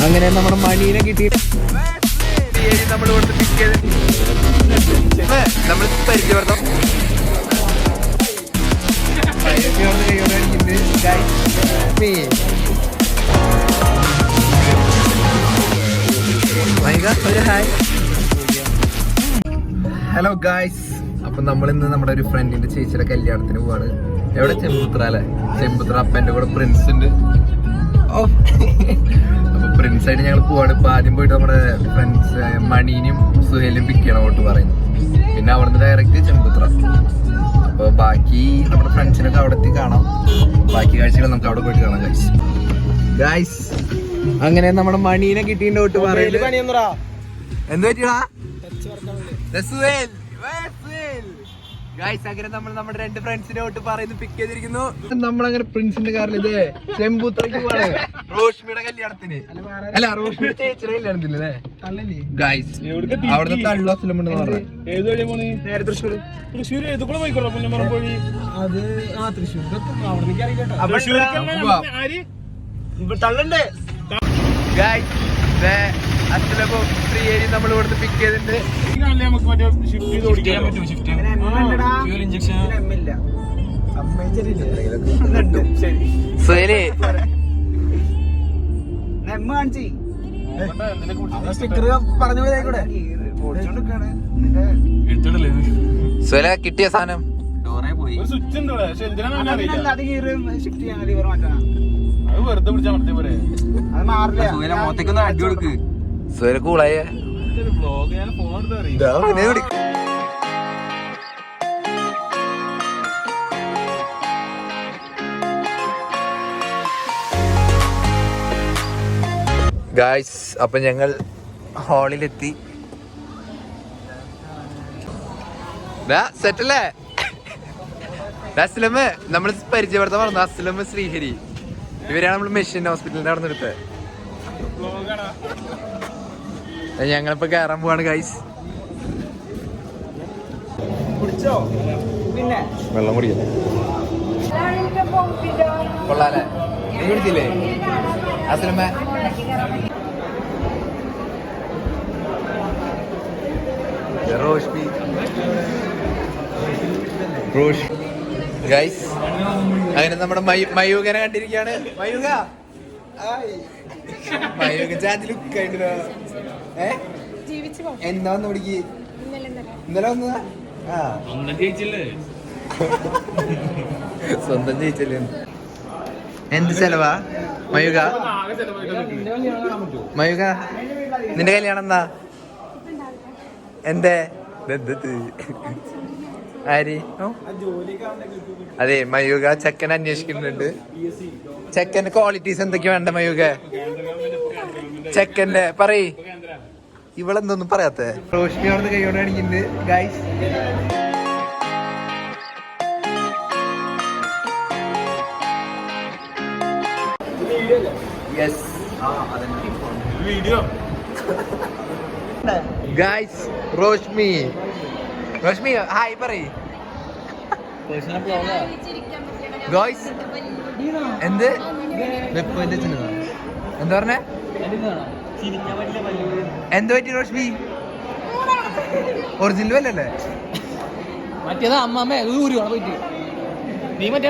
അങ്ങനെ നമ്മുടെ മണീനെ കിട്ടി നമ്മൾ കൊടുത്ത് പിക്ക് ചെയ്ത് നമ്മൾ പരിചയപ്പെടുത്താം. ഹലോ ഗായ്സ്, അപ്പൊ നമ്മളിന്ന് നമ്മുടെ ഒരു ഫ്രണ്ടിന്റെ ചേച്ചിയുടെ കല്യാണത്തിന് പോവാണ്. എവിടെ? ചെമ്പുത്ര അല്ലെ? ചെമ്പുത്ര. അപ്പന്റെ കൂടെ പ്രിൻസ് ഉണ്ട്. അപ്പൊ പ്രിൻസ് ആയിട്ട് ഞങ്ങൾ പോവാണ്. ഇപ്പൊ ആദ്യം പോയിട്ട് നമ്മുടെ ഫ്രണ്ട്സ് മണീനും സുഹേലും പിക്ക് ചെയ്യണം ഓട്ട് പറയുന്നു. പിന്നെ അവിടുന്ന് ഡയറക്റ്റ് ചെമ്പുത്ര. അപ്പൊ ബാക്കി നമ്മുടെ ഫ്രണ്ട്സിനൊക്കെ അവിടെ എത്തി കാണാം. ബാക്കി കാഴ്ചകൾ നമുക്ക് അവിടെ പോയിട്ട് കാണാം ഗൈസ്. ഗൈസ് അങ്ങനെ നമ്മുടെ മണീനെ കിട്ടിയിട്ട് ഓട്ട് പറയുന്നത് എന്ത് പറ്റിയടാ? അങ്ങനെ നമ്മൾ നമ്മുടെ രണ്ട് ഫ്രണ്ട്സിനെ തൊട്ട് പറയുന്നു പിക്ക് ചെയ്തിരിക്കുന്നു. നമ്മളങ്ങനെ പ്രിൻസിന്റെ കാറിൽ ഇത് ചെമ്പൂത്രയ്ക്ക് പോവാണ് റോഷ്മിയുടെ കല്യാണത്തിന്. അല്ല, റോഷ്മിയുടെ ചേച്ചിയുടെ കല്യാണത്തിന് അല്ലേ ഗൈസ്. അവിടുത്തെ തള്ളു അസുലമുണ്ടെന്ന് പറഞ്ഞു. നമ്മൾ ഇവിടുന്ന് പിക്ക് ചെയ്തിട്ടുണ്ട്. കിട്ടിയ സാധനം കൂളായ ഗായ്സ്. അപ്പൊ ഞങ്ങൾ ഹാളിലെത്തി. സെറ്റല്ലേ? അസ്ലമ് നമ്മൾ പരിചയപ്പെടുത്താൻ പറഞ്ഞു. അസ്ലമ്, ശ്രീഹരി, ഇവരാണ് നമ്മൾ മെഷീൻ ഹോസ്പിറ്റലിന്റെ അവിടെ നിന്ന് എടുത്തത്. ഞങ്ങളിപ്പോ കയറാൻ പോവാണ് ഗൈസ്. വെള്ളം കുടിക്കല്ലേ? കൊള്ളാല്ലേ? നീ കുടിച്ചില്ലേ അസ്ലമ? ഗൈസ് അങ്ങനെ നമ്മുടെ മയൂകനെ കണ്ടിരിക്കുകയാണ്. മയൂക ചാൻസ് ലുക്ക് ആയിട്ടോ. എന്താ വന്ന് ഓടിക്ക്? ഇന്നലെ വന്നതാ? സ്വന്തം ജയിച്ചല്ലേ? എന്ത് ചെലവാ മയൂക? മയൂക നിന്റെ കല്യാണം എന്താ? എന്തേ? ആര്? അതെ, മയൂക ചെക്കൻ അന്വേഷിക്കുന്നുണ്ട്. ചെക്കന്റെ ക്വാളിറ്റീസ് എന്തൊക്കെയാ വേണ്ട മയൂക? ചെക്കന്റെ പറയ്. ഇവളെന്തൊന്നും പറയാത്തെ? റോഷ്മി അവിടുന്ന് കൈയോടെ അടിക്കുന്നുണ്ട് ഗൈസ്. ഗൈസ് റോഷ്മി ഹായ് പറയ്. ഗൈസ് എന്ത് എന്താ പറഞ്ഞേ? എന്ത് പറ്റി റോഷ്മി? ഒറിജിനൽ അല്ലല്ലേ? മറ്റേതാ അമ്മമ്മ പോയിട്ട് നീ മറ്റേ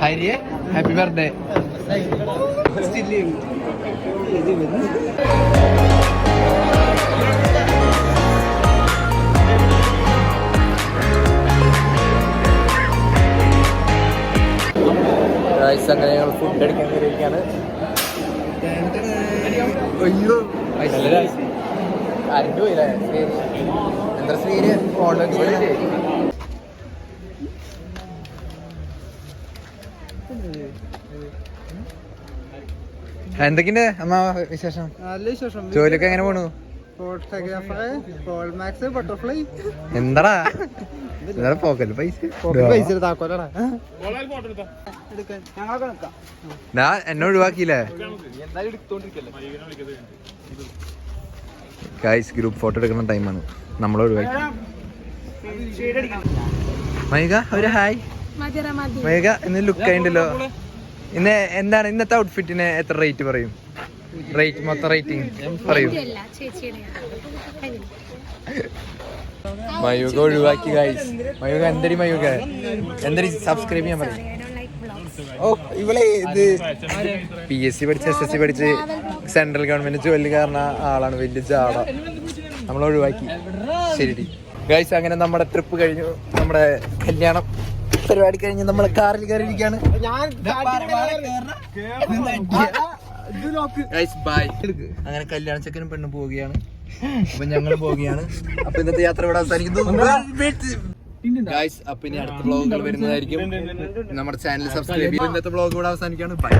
ഹരിയെ ഹാപ്പി ബർത്ത്ഡേ. അങ്ങനെ ഞങ്ങൾ ഫുഡ് അടിക്കാൻ കയറിയിരിക്കുകയാണ്. അയ്യോ കരണ്ട് പോയില്ലേ? എന്താ ശ്രീര് ഓൺലൈൻ എന്തൊക്കെയുണ്ട് അമ്മ വിശേഷം? നല്ല വിശേഷം. ജോലിയൊക്കെ എങ്ങനെ പോണു? എന്താടാ പോക്കല് പൈസ? ഞാൻ എന്നെ ഒഴിവാക്കിയില്ലേ? ഗൈസ് ഗ്രൂപ്പ് ഫോട്ടോ എടുക്കുന്ന ടൈമാണ്, നമ്മളെ ഒഴിവാക്കി. മൈക ഒരു ഹായ്. മൈക ഇന്ന് ലുക്ക് ആയിണ്ടല്ലോ. ഇന്ന് എന്താണ് ഇന്നത്തെ ഔട്ട്ഫിറ്റിന് എത്ര റേറ്റ് പറയും? റേറ്റ് മൊത്തം റേറ്റിംഗ് പറയൂ. മയൂക ഒഴിവാക്കി ഗൈസ്. മയൂക എന്തരി മയൂക എന്തരി സബ്സ്ക്രൈബ് ചെയ്യാൻ പറയും. ഓ ഇവളെ ഇത് PSC പഠിച്ച് SSC പഠിച്ച് സെൻട്രൽ ഗവൺമെന്റ് ജോലി കാരണം ആളാണ്, വലിയ ജാട. നമ്മൾ ഒഴിവാക്കി. ശരി ഗൈസ്, അങ്ങനെ നമ്മുടെ ട്രിപ്പ് കഴിഞ്ഞു. നമ്മുടെ കല്യാണം പരിപാടി കഴിഞ്ഞ് നമ്മളെ കാറിൽ കയറിയിരിക്കുകയാണ്. അങ്ങനെ കല്യാണ ചെക്കനും പെണ്ണും പോവുകയാണ്. അപ്പൊ ഞങ്ങൾ പോവുകയാണ്. അപ്പൊ ഇന്നത്തെ യാത്ര ഇവിടെ അവസാനിക്കുന്നു. ഗൈസ്, അപ്പൊ ഇനി അടുത്ത വ്ളോഗുകൾ വരുന്നതായിരിക്കും. നമ്മുടെ ചാനൽ സബ്സ്ക്രൈബ് ചെയ്യും. ഇന്നത്തെ വ്ളോഗ് ഇവിടെ അവസാനിക്കുകയാണ്. ബൈ.